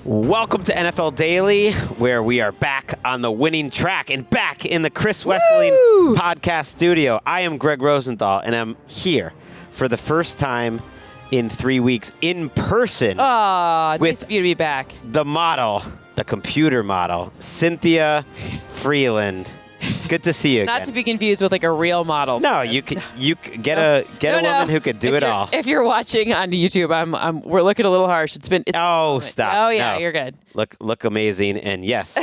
Welcome to NFL Daily, where we are back on the winning track and back in the Chris Wesseling podcast studio. I am Gregg Rosenthal, and I'm here for the first time in 3 weeks in person. Nice of you to be back. The model, the computer model, Cynthia Frelund. Good to see you again. Not to be confused with like a real model. No, you could get a woman who could do it all. If you're watching on YouTube, we're looking a little harsh. It's stop. Oh yeah, no. You're good. Look amazing, and yes,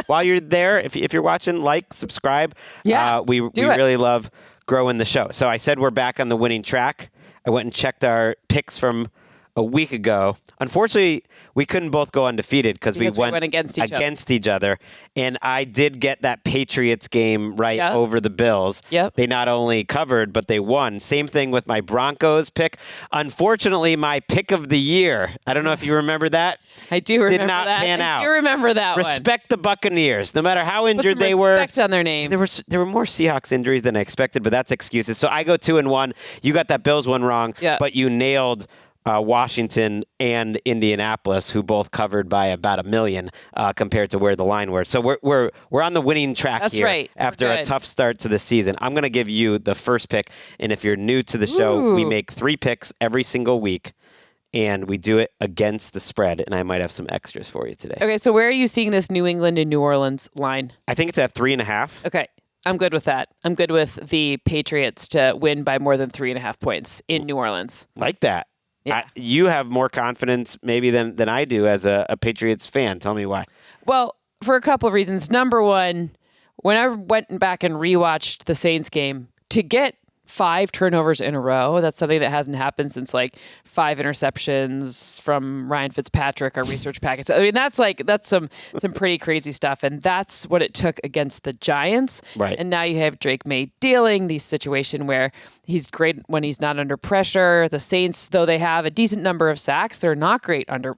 while you're there, if you're watching, like, subscribe. Yeah, we really love growing the show. So I said we're back on the winning track. I went and checked our picks from a week ago. Unfortunately, we couldn't both go undefeated because we went against each other. And I did get that Patriots game right over the Bills. Yep. They not only covered, but they won. Same thing with my Broncos pick. Unfortunately, my pick of the year, I don't know if you remember that. I do remember that. Did not pan out. I do remember that Respect the Buccaneers. No matter how injured they were. Respect on their name. There were more Seahawks injuries than I expected, but that's excuses. So I go 2-1. You got that Bills one wrong, but you nailed Washington and Indianapolis, who both covered by about 1 million compared to where the line was. So we're on the winning track. That's here right. After a tough start to the season. I'm going to give you the first pick, and if you're new to the show, we make 3 picks every single week, and we do it against the spread, and I might have some extras for you today. Okay, so where are you seeing this New England and New Orleans line? I think it's at 3.5. Okay. I'm good with that. I'm good with the Patriots to win by more than 3.5 points in New Orleans. Like that. Yeah. You have more confidence maybe than I do as a Patriots fan. Tell me why. Well, for a couple of reasons. Number one, when I went back and rewatched the Saints game, to get 5 turnovers in a row, that's something that hasn't happened since like 5 interceptions from Ryan Fitzpatrick, our research packets. I mean, that's some pretty crazy stuff. And that's what it took against the Giants. Right. And now you have Drake May dealing the situation where he's great when he's not under pressure. The Saints, though they have a decent number of sacks, they're not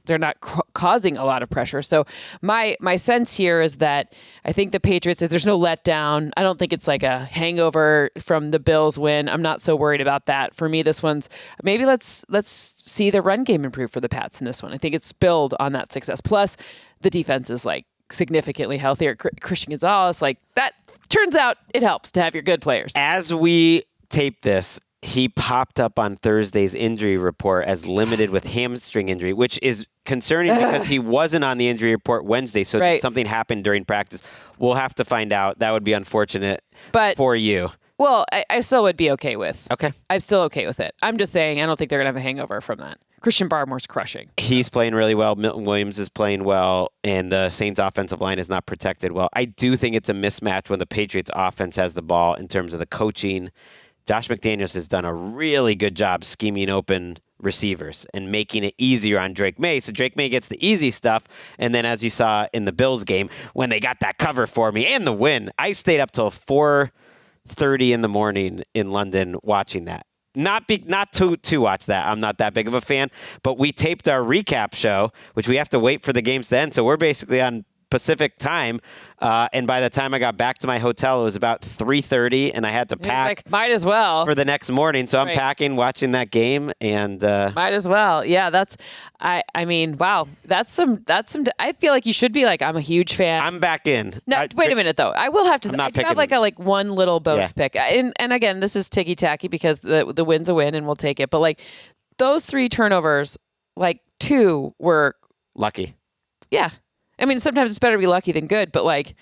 they're not causing a lot of pressure. So my sense here is that I think the Patriots, there's no letdown. I don't think it's like a hangover from the Bills win. I'm not so worried about that. For me, this one's maybe let's see the run game improve for the Pats in this one. I think it's build on that success. Plus, the defense is like significantly healthier. Christian Gonzalez, like that turns out it helps to have your good players. As we tape this, he popped up on Thursday's injury report as limited with hamstring injury, which is concerning because he wasn't on the injury report Wednesday. So did something happened during practice? We'll have to find out. That would be unfortunate for you. Well, I still would be okay with. Okay. I'm still okay with it. I'm just saying I don't think they're going to have a hangover from that. Christian Barmore's crushing. He's playing really well. Milton Williams is playing well, and the Saints offensive line is not protected well. I do think it's a mismatch when the Patriots offense has the ball in terms of the coaching. Josh McDaniels has done a really good job scheming open receivers and making it easier on Drake May. So Drake May gets the easy stuff. And then as you saw in the Bills game, when they got that cover for me and the win, I stayed up till 4:30 in the morning in London watching that. Not to watch that. I'm not that big of a fan, but we taped our recap show, which we have to wait for the games to end. So we're basically on Pacific time. And by the time I got back to my hotel, it was about 3:30 and I had to pack might as well for the next morning. So I'm packing, watching that game, and might as well. Yeah, I mean, wow. That's some I feel like you should be like, I'm a huge fan. I'm back in. No, wait a minute though. I will have to I do have like one little bone to pick. And again, this is ticky-tacky because the win's a win and we'll take it. But like those 3 turnovers, like 2 were lucky. Yeah. I mean, sometimes it's better to be lucky than good, but like,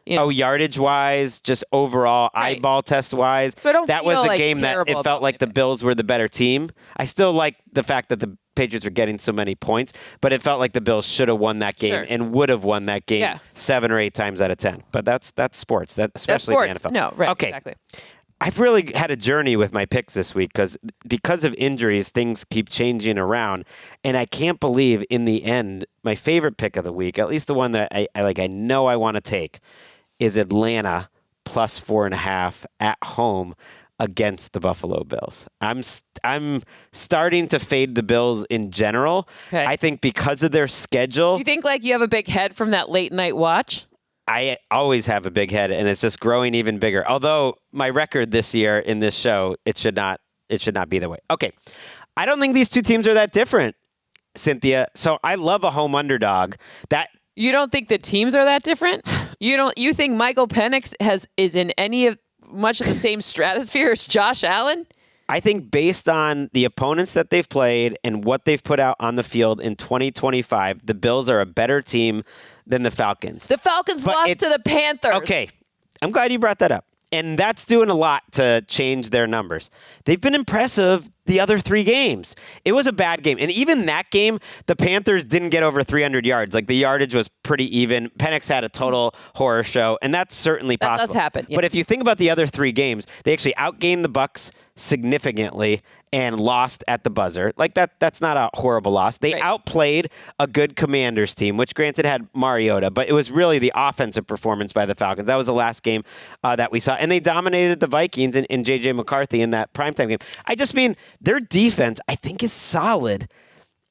you know. Yardage-wise, just overall eyeball test-wise, so that was a game that it felt like the Bills were the better team. I still like the fact that the Patriots were getting so many points, but it felt like the Bills should have won that game and would have won that game 7 or 8 times out of 10. But that's sports, especially that's sports. The NFL. No, right, okay. Exactly. I've really had a journey with my picks this week because of injuries, things keep changing around. And I can't believe in the end, my favorite pick of the week, at least the one that I know I want to take, is Atlanta plus 4.5 at home against the Buffalo Bills. I'm starting to fade the Bills in general. Okay. I think because of their schedule. Do you think like you have a big head from that late night watch? I always have a big head, and it's just growing even bigger. Although my record this year in this show, it should not be that way. Okay, I don't think these two teams are that different. Cynthia. So I love a home underdog. That You don't think the teams are that different? You think Michael Penix is in any of much of the same stratosphere as Josh Allen? I think based on the opponents that they've played and what they've put out on the field in 2025, the Bills are a better team than the Falcons. The Falcons lost to the Panthers. Okay. I'm glad you brought that up. And that's doing a lot to change their numbers. They've been impressive the other 3 games. It was a bad game. And even that game, the Panthers didn't get over 300 yards. Like, the yardage was pretty even. Penix had a total horror show, and that's certainly possible. That does happen. Yeah. But if you think about the other 3 games, they actually outgained the Bucs significantly and lost at the buzzer. Like, that's not a horrible loss. They outplayed a good Commanders team, which granted had Mariota, but it was really the offensive performance by the Falcons. That was the last game that we saw. And they dominated the Vikings and J.J. McCarthy in that primetime game. I just mean their defense, I think, is solid.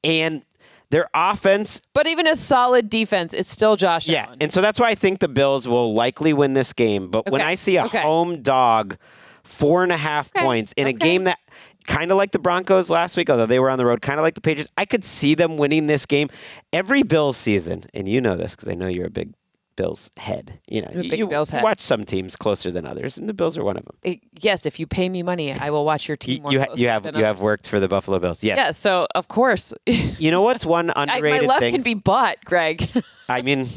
And their offense. But even a solid defense, it's still Josh Allen. Yeah, and so that's why I think the Bills will likely win this game. But when I see a home dog 4.5 points in a game that kind of like the Broncos last week, although they were on the road, kind of like the Patriots, I could see them winning this game. Every Bills season, and you know this because I know you're a big Bills head. You watch some teams closer than others, and the Bills are one of them. Yes, if you pay me money, I will watch your team more closely you have worked for the Buffalo Bills. Yes. Yeah, so of course. You know what's one underrated my love thing? can be bought, Greg. I mean,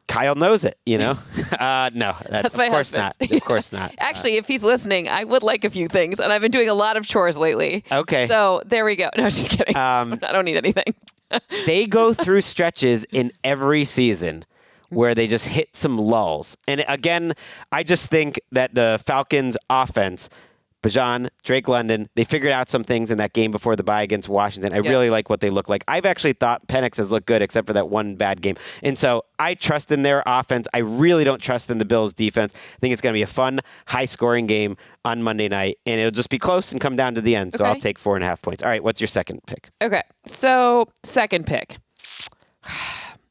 Kyle knows it, No, that's my husband. Of course not. Actually, if he's listening, I would like a few things, and I've been doing a lot of chores lately. Okay. So there we go. No, just kidding. I don't need anything. They go through stretches in every season where they just hit some lulls. And again, I just think that the Falcons offense, Bajan, Drake London, they figured out some things in that game before the bye against Washington. I really like what they look like. I've actually thought Penix has looked good except for that one bad game. And so I trust in their offense. I really don't trust in the Bills' defense. I think it's going to be a fun, high-scoring game on Monday night, and it'll just be close and come down to the end. So I'll take 4.5 points. All right, what's your second pick? Okay, so second pick.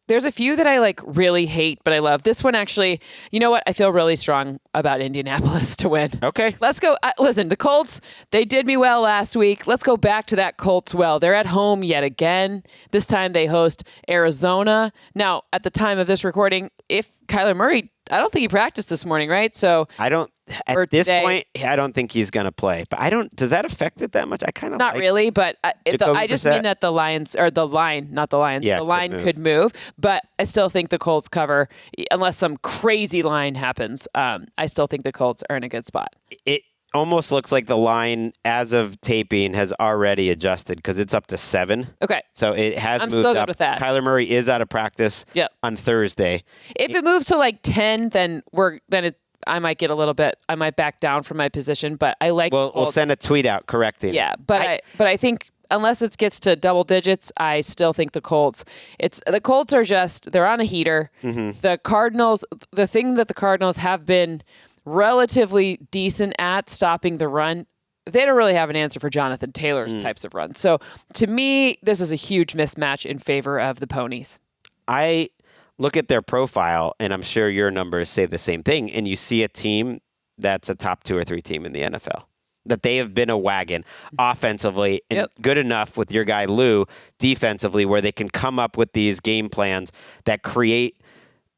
There's a few that I really hate, but I love. This one actually, you know what? I feel really strong about Indianapolis to win. Okay. Let's go. Listen, the Colts, they did me well last week. Let's go back to that Colts well. They're at home yet again. This time they host Arizona. Now, at the time of this recording, if Kyler Murray, I don't think he practiced this morning, right? So I don't. At this point, I don't think he's going to play. But I don't. Does that affect it that much? I kind of not really. But I just mean that the Lions or the line, not the Lions. Yeah, the line could move. But I still think the Colts cover unless some crazy line happens. I still think the Colts are in a good spot. It almost looks like the line, as of taping, has already adjusted because it's up to 7. Okay. So it has moved still good up. with that. Kyler Murray is out of practice on Thursday. If it moves to 10, then I might get a little bit. I might back down from my position, but I like. We'll send a tweet out correcting. Yeah, but I think unless it gets to double digits, I still think the Colts. The Colts are they're on a heater. Mm-hmm. The Cardinals. The thing that the Cardinals have been relatively decent at stopping the run. They don't really have an answer for Jonathan Taylor's types of runs. So to me, this is a huge mismatch in favor of the Ponies. I look at their profile, and I'm sure your numbers say the same thing, and you see a team that's a top 2 or 3 team in the NFL, that they have been a wagon offensively and good enough with your guy Lou defensively where they can come up with these game plans that create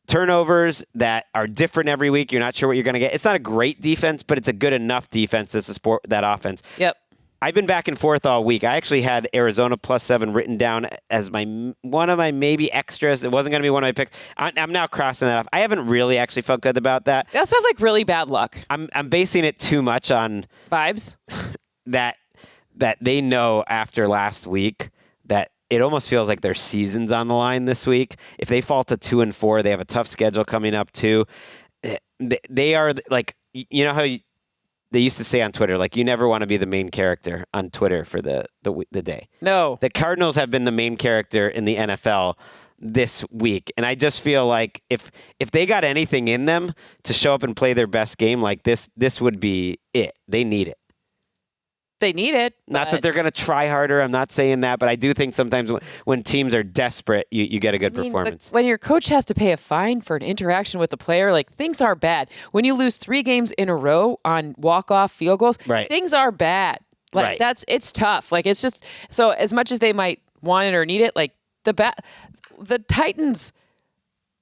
turnovers that are different every week. You're not sure what you're going to get. It's not a great defense, but it's a good enough defense to support that offense. Yep. I've been back and forth all week. I actually had Arizona +7 written down as one of my maybe extras. It wasn't going to be one of my picks. I'm now crossing that off. I haven't really actually felt good about that. That sounds like really bad luck. I'm basing it too much on vibes that they know after last week that it almost feels like their season's on the line this week. If they fall to 2-4, they have a tough schedule coming up too. They are like, you know how they used to say on Twitter, you never want to be the main character on Twitter for the day. No. The Cardinals have been the main character in the NFL this week. And I just feel like if they got anything in them to show up and play their best game like this would be it. They need it. They need it. Not that they're going to try harder. I'm not saying that, but I do think sometimes when teams are desperate, you get a good performance. When your coach has to pay a fine for an interaction with a player, things are bad. When you lose 3 games in a row on walk-off field goals, things are bad. It's tough. It's just, so as much as they might want it or need it. Like the Titans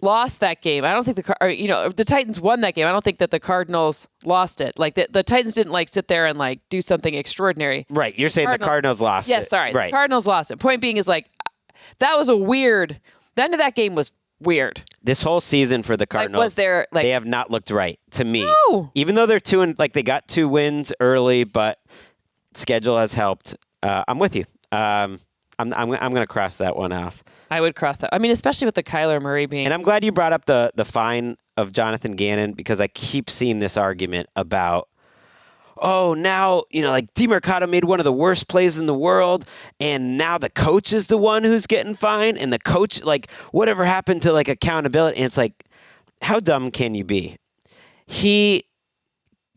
lost that game. I don't think the Titans won that game. I don't think that the Cardinals lost it. Like the Titans didn't like sit there and like do something extraordinary. Right. You're saying the Cardinals lost it. Yes, sorry. Right. The Cardinals lost it. Point being is like, that was the end of that game was weird. This whole season for the Cardinals, they have not looked right to me. No. Even though they're they got 2 wins early, but schedule has helped. I'm with you. I'm going to cross that one off. I would cross that. I mean, especially with the Kyler Murray being. And I'm glad you brought up the fine of Jonathan Gannon, because I keep seeing this argument about, now, like DeMercado made one of the worst plays in the world, and now the coach is the one who's getting fined, and the coach, like, whatever happened to, like, accountability? And it's like, how dumb can you be? He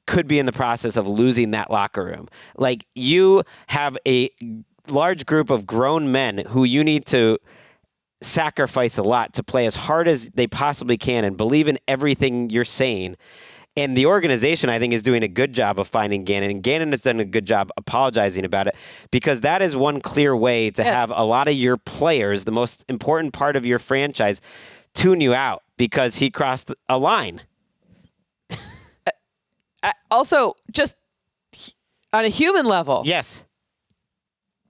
could be in the process of losing that locker room. Like, you have a large group of grown men who you need to sacrifice a lot to play as hard as they possibly can and believe in everything you're saying. And the organization, I think, is doing a good job of finding Gannon. And Gannon has done a good job apologizing about it, because that is one clear way to have a lot of your players, the most important part of your franchise, tune you out because he crossed a line. Also, just on a human level. Yes.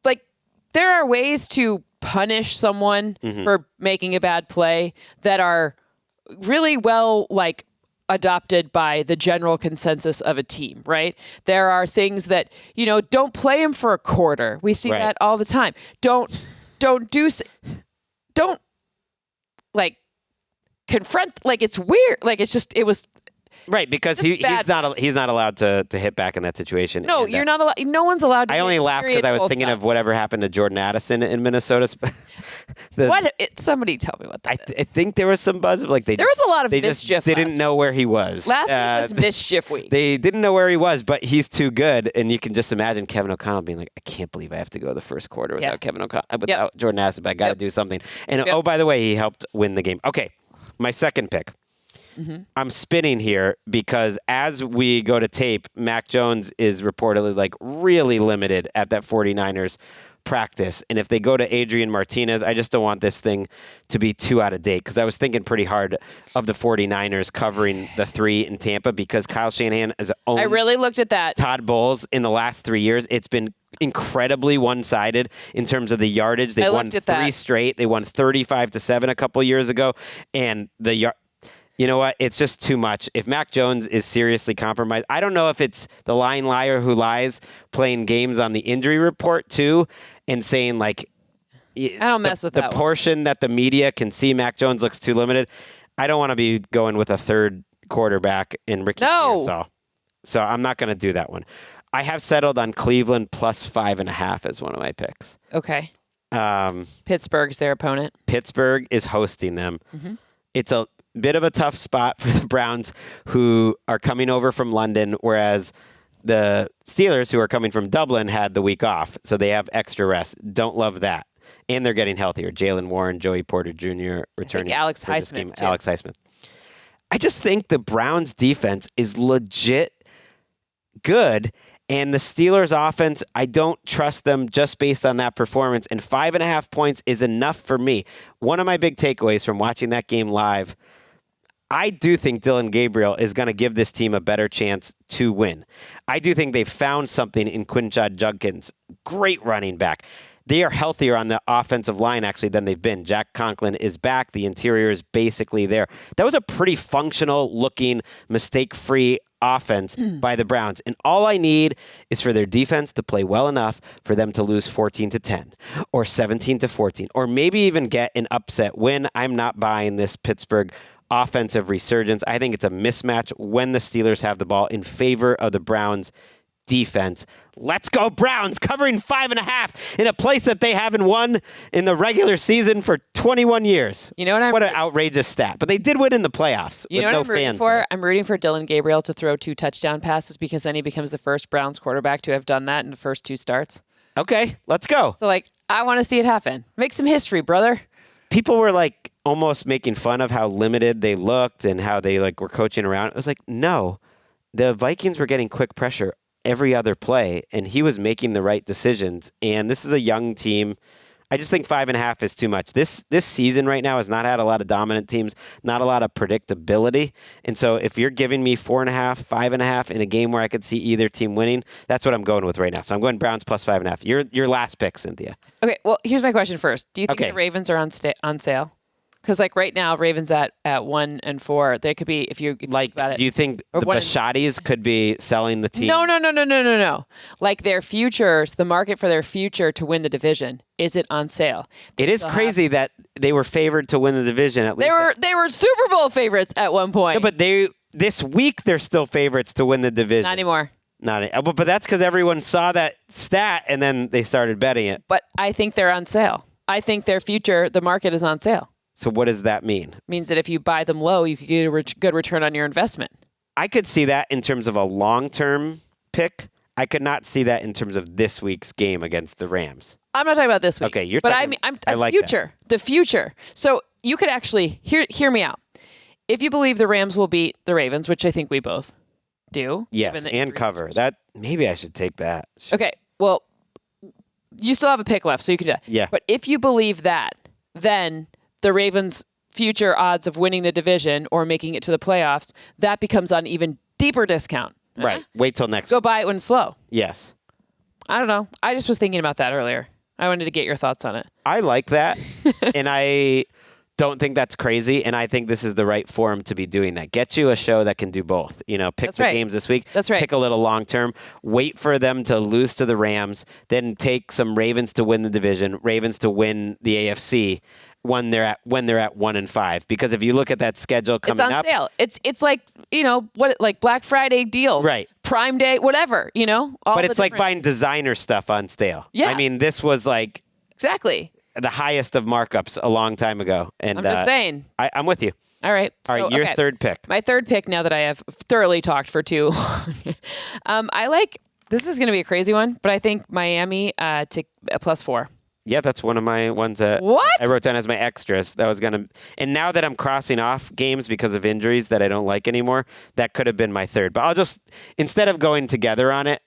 Like, there are ways to punish someone for making a bad play that are really well, like, adopted by the general consensus of a team, right? There are things that, don't play him for a quarter. We see that all the time. Don't like confront, like, it's weird. Like, it was right, because he's not allowed to hit back in that situation. No, you're not allowed. No one's allowed to. I only laughed because I was thinking of whatever happened to Jordan Addison in Minnesota. Somebody tell me what that is. I think there was some buzz of like there was a lot of mischief. Just didn't know where he was. Last week was mischief week. They didn't know where he was, but he's too good, and you can just imagine Kevin O'Connell being like, "I can't believe I have to go the first quarter without Kevin O'Connell, without Jordan Addison. But I got to do something." And oh, by the way, he helped win the game. Okay, my second pick. I'm spinning here because as we go to tape, Mac Jones is reportedly like really limited at that 49ers practice. And if they go to Adrian Martinez, I just don't want this thing to be too out of date, because I was thinking pretty hard of the 49ers covering the 3 in Tampa, because Kyle Shanahan has owned I really looked at that. Todd Bowles in the last 3 years. It's been incredibly one-sided in terms of the yardage. They won 3 straight. They won 35-7 a couple years ago. And you know what? It's just too much. If Mac Jones is seriously compromised, I don't know if it's the lying liar who lies playing games on the injury report too and saying like, I don't mess with the that portion that the media can see Mac Jones looks too limited. I don't want to be going with a third quarterback in Ricky Pearsall. So I'm not going to do that one. I have settled on Cleveland plus 5.5 as one of my picks. Okay. Pittsburgh's their opponent. Pittsburgh is hosting them. It's a bit of a tough spot for the Browns, who are coming over from London, whereas the Steelers, who are coming from Dublin, had the week off, so they have extra rest. Don't love that. And they're getting healthier. Jalen Warren, Joey Porter Jr. returning. Alex Highsmith, too. Alex Highsmith. I just think the Browns' defense is legit good, and the Steelers' offense, I don't trust them just based on that performance, and 5.5 points is enough for me. One of my big takeaways from watching that game live, I do think Dylan Gabriel is going to give this team a better chance to win. I do think they've found something in Quinshad Judkins. Great running back. They are healthier on the offensive line, actually, than they've been. Jack Conklin is back. The interior is basically there. That was a pretty functional-looking, mistake-free offense by the Browns. And all I need is for their defense to play well enough for them to lose 14-10 or 17-14 or maybe even get an upset win. I'm not buying this Pittsburgh offensive resurgence. I think it's a mismatch when the Steelers have the ball in favor of the Browns defense. Let's go Browns, covering 5.5 in a place that they haven't won in the regular season for 21 years. You know what an outrageous stat. But they did win in the playoffs. You know what I'm rooting for? I'm rooting for Dylan Gabriel to throw 2 touchdown passes, because then he becomes the first Browns quarterback to have done that in the first 2 starts. Okay, let's go. So I want to see it happen. Make some history, brother. People were almost making fun of how limited they looked and how they were coaching around. It was no, the Vikings were getting quick pressure every other play, and he was making the right decisions. And this is a young team. I just think 5.5 is too much. This season right now has not had a lot of dominant teams, not a lot of predictability. And so if you're giving me 4.5, 5.5 in a game where I could see either team winning, that's what I'm going with right now. So I'm going Browns plus 5.5. Your last pick, Cynthia. Okay, well, here's my question first. Do you think Okay. the Ravens are on sale? Because like right now, Ravens at 1 and 4. They could be if you think about it. Do you think the Bashadis could be selling the team? No. Like their futures, the market for their future to win the division, is it on sale? It is crazy that they were favored to win the division. At least they were Super Bowl favorites at one point. No, but this week they're still favorites to win the division. Not anymore. But that's because everyone saw that stat and then they started betting it. But I think they're on sale. I think their future, the market is on sale. So what does that mean? It means that if you buy them low, you could get a good return on your investment. I could see that in terms of a long-term pick. I could not see that in terms of this week's game against the Rams. I'm not talking about this week. Okay, you're but talking. I like future. That. The future. So you could actually hear me out. If you believe the Rams will beat the Ravens, which I think we both do. Yes, and cover. That maybe I should take that. Okay. Well, you still have a pick left, so you can do that. Yeah. But if you believe that, then the Ravens' future odds of winning the division or making it to the playoffs, that becomes on even deeper discount. Right. Wait till next Go week. buy it when it's low. Yes. I don't know. I just was thinking about that earlier. I wanted to get your thoughts on it. I like that. And I don't think that's crazy. And I think this is the right forum to be doing that. Get you a show that can do both. Pick the games this week. That's right. Pick a little long term. Wait for them to lose to the Rams. Then take some Ravens to win the division, Ravens to win the AFC. When they're at 1 and 5, because if you look at that schedule coming up, it's on sale. It's like like Black Friday deals, right? Prime Day, whatever, But it's like buying designer stuff on sale. Yeah, I mean, this was like exactly the highest of markups a long time ago. And I'm just saying, I'm with you. All right, Your third pick. My third pick. Now that I have thoroughly talked for too long, I like. This is going to be a crazy one, but I think Miami to +4. Yeah, that's one of my ones that I wrote down as my extras. That was and now that I'm crossing off games because of injuries that I don't like anymore, that could have been my third. But I'll just, instead of going together on it,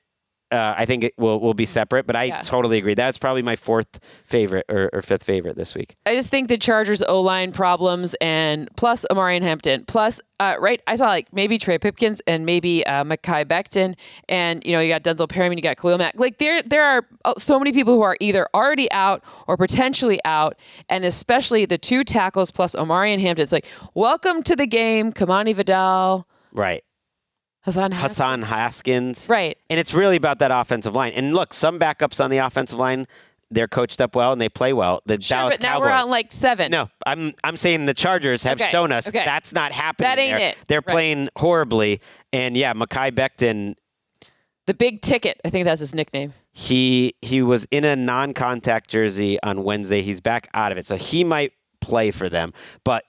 I think it will be separate, but I totally agree. That's probably my fourth favorite or fifth favorite this week. I just think the Chargers O-line problems and plus Omarion Hampton, plus, I saw maybe Trey Pipkins and maybe Mekhi Becton, and, you got Denzel Perryman, you got Khalil Mack. There are so many people who are either already out or potentially out, and especially the two tackles plus Omarion Hampton. It's like, welcome to the game, Kamani Vidal. Right. Hassan Haskins. Right. And it's really about that offensive line. And look, some backups on the offensive line, they're coached up well and they play well. The Dallas but now Cowboys. We're on 7. No, I'm saying the Chargers have shown us that's not happening. That ain't it. They're playing horribly. And Mekhi Becton. The big ticket, I think that's his nickname. He was in a non-contact jersey on Wednesday. He's back out of it. So he might play for them. But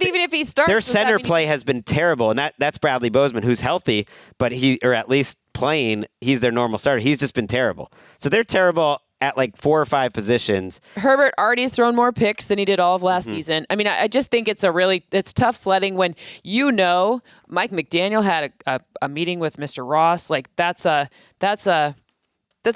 even if he starts, their center play has been terrible, and that's Bradley Bozeman, who's healthy, but or at least playing, he's their normal starter. He's just been terrible. So they're terrible at 4 or 5 positions. Herbert already has thrown more picks than he did all of last season. I mean, I just think it's tough sledding when Mike McDaniel had a meeting with Mr. Ross. That's a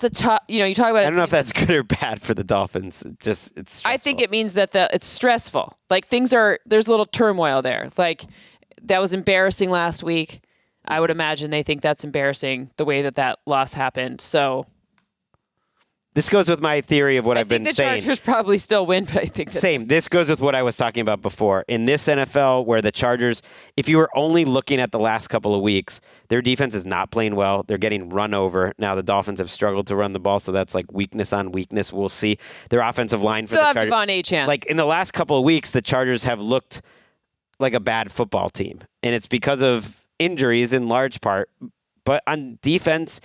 tough, you talk about it. I don't know if that's good or bad for the Dolphins. It's stressful. I think it means that it's stressful. There's a little turmoil there. That was embarrassing last week. I would imagine they think that's embarrassing the way that loss happened. So this goes with my theory of what I've been saying. The Chargers probably still win, but I think same. This goes with what I was talking about before. In this NFL, where the Chargers, if you were only looking at the last couple of weeks, their defense is not playing well. They're getting run over. Now the Dolphins have struggled to run the ball, so that's weakness on weakness. We'll see. Their offensive line still for the have Chargers. Devon Achane. In the last couple of weeks, the Chargers have looked like a bad football team, and it's because of injuries in large part. But on defense,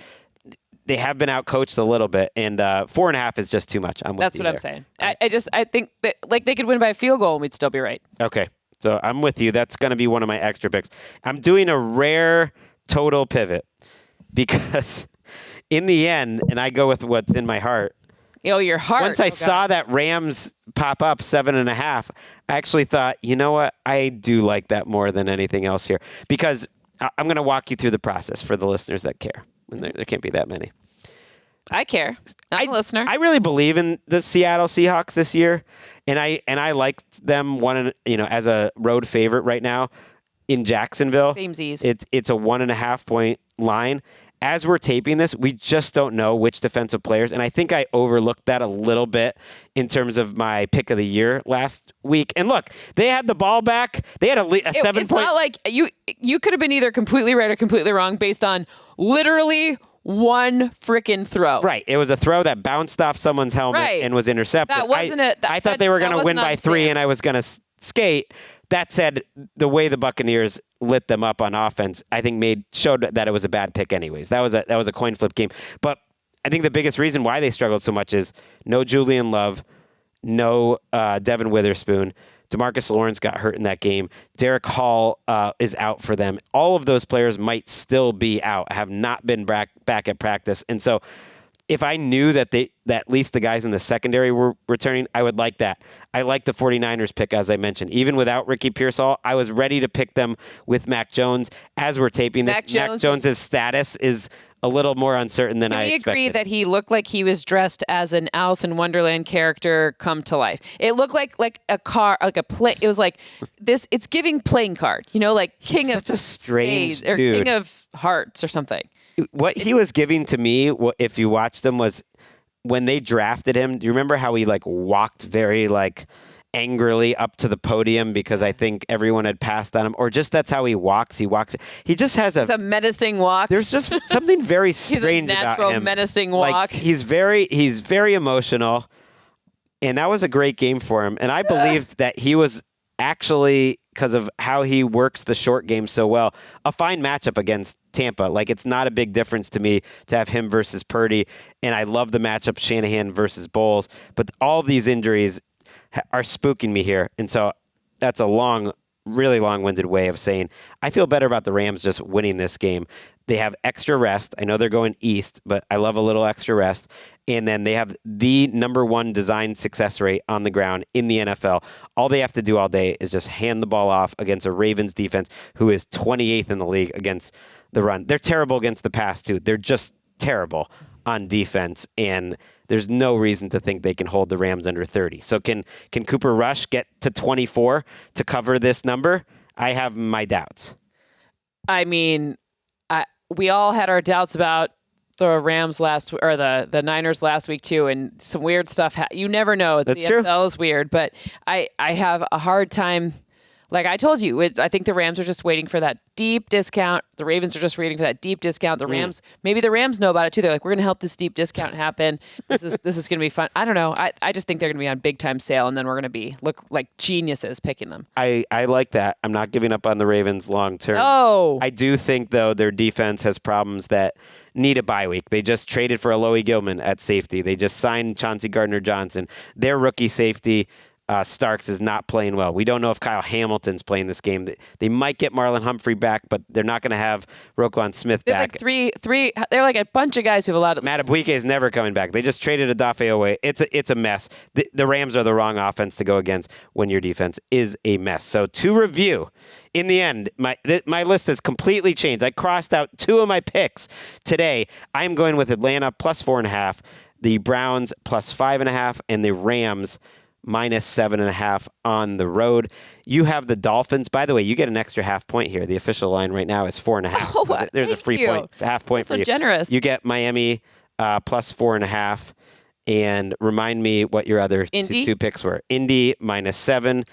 they have been outcoached a little bit, and 4.5 is just too much. That's what I'm saying. I think that they could win by a field goal and we'd still be right. Okay, so I'm with you. That's going to be one of my extra picks. I'm doing a rare total pivot because in the end, and I go with what's in my heart. Your heart. Once I saw that Rams pop up 7.5, I actually thought, you know what? I do like that more than anything else here, because I'm going to walk you through the process for the listeners that care. And there can't be that many. I care. I'm a listener. I really believe in the Seattle Seahawks this year, and I like them as a road favorite right now in Jacksonville. Samesies. It's a 1.5 point line. As we're taping this, we just don't know which defensive players, and I think I overlooked that a little bit in terms of my pick of the year last week. And look, they had the ball back. They had a 7-point. It's not like you could have been either completely right or completely wrong based on literally one freaking throw. Right. It was a throw that bounced off someone's helmet and was intercepted. That wasn't it. I thought they were going to win by 3, and I was going to skate. That said, the way the Buccaneers lit them up on offense, I think showed that it was a bad pick anyways. That was a coin flip game. But I think the biggest reason why they struggled so much is no Julian Love, no Devin Witherspoon. DeMarcus Lawrence got hurt in that game. Derek Hall is out for them. All of those players might still be out, have not been back at practice. And so if I knew that at least the guys in the secondary were returning, I would like that. I like the 49ers pick, as I mentioned. Even without Ricky Pearsall, I was ready to pick them with Mac Jones. As we're taping this, Mac Jones' status is a little more uncertain than I expected. Can we agree that he looked like he was dressed as an Alice in Wonderland character come to life? It looked like a car, like a play. It was like this. It's giving playing card, like King of such a strange Spades or dude. King of Hearts or something. What he was giving to me, if you watched him, was when they drafted him. Do you remember how he walked very angrily up to the podium because I think everyone had passed on him, or just that's how he walks. He just has a menacing walk. There's just something very strange He's a natural about him. Menacing walk. He's very emotional, and that was a great game for him. And I believed that he was actually, because of how he works the short game so well, a fine matchup against Tampa. It's not a big difference to me to have him versus Purdy, and I love the matchup Shanahan versus Bowles. But all these injuries are spooking me here, and so that's a really long-winded way of saying I feel better about the Rams just winning this game. They have extra rest. I know they're going east, but I love a little extra rest. And then they have the number 1 design success rate on the ground in the NFL. All they have to do all day is just hand the ball off against a Ravens defense who is 28th in the league against the run. They're terrible against the pass, too. They're just terrible on defense, and there's no reason to think they can hold the Rams under 30. So can Cooper Rush get to 24 to cover this number? I have my doubts. I mean, we all had our doubts about the Rams the Niners last week too, and some weird stuff. You never know. That's the true. NFL is weird, but I have a hard time. Like I told you, I think the Rams are just waiting for that deep discount. The Ravens are just waiting for that deep discount. The Rams, maybe the Rams know about it too. They're like, we're going to help this deep discount happen. This is going to be fun. I don't know. I just think they're going to be on big time sale, and then we're going to look like geniuses picking them. I like that. I'm not giving up on the Ravens long term. Oh, I do think though their defense has problems that need a bye week. They just traded for Alohi Gilman at safety. They just signed Chauncey Gardner-Johnson. Their rookie safety Starks is not playing well. We don't know if Kyle Hamilton's playing this game. They might get Marlon Humphrey back, but they're not going to have Roquan Smith back. Like three. They're like a bunch of guys who've allowed. Matt Abuike is never coming back. They just traded Odafe away. It's a mess. The Rams are the wrong offense to go against when your defense is a mess. So to review, in the end, my list has completely changed. I crossed out 2 of my picks today. I'm going with Atlanta plus 4.5, the Browns plus 5.5, and the Rams minus 7.5 on the road. You have the Dolphins. By the way, you get an extra half point here. The official line right now is 4.5. Oh, so there's a free half point for you. So generous. You get Miami plus 4.5. And remind me what your other two picks were. Indy minus 7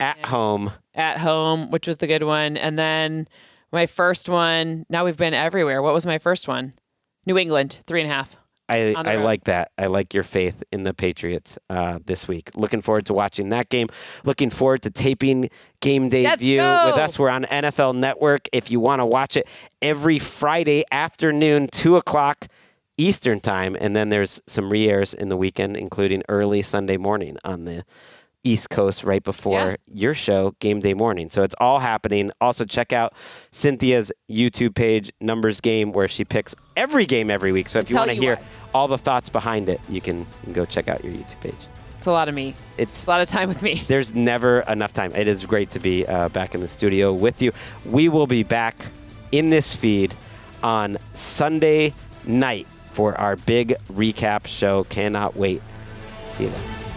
at home. At home, which was the good one. And then my first one, now we've been everywhere. What was my first one? New England, 3.5. I like that. I like your faith in the Patriots this week. Looking forward to watching that game. Looking forward to taping Game Day View with us. We're on NFL Network. If you want to watch it every Friday afternoon, 2 o'clock Eastern time. And then there's some re-airs in the weekend, including early Sunday morning on the East Coast right before your show, Game Day Morning. So it's all happening. Also, check out Cynthia's YouTube page, Numbers Game, where she picks every game every week. So if you want to hear all the thoughts behind it, you can go check out your YouTube page. It's a lot of me. It's a lot of time with me. There's never enough time. It is great to be back in the studio with you. We will be back in this feed on Sunday night for our big recap show. Cannot wait. See you then.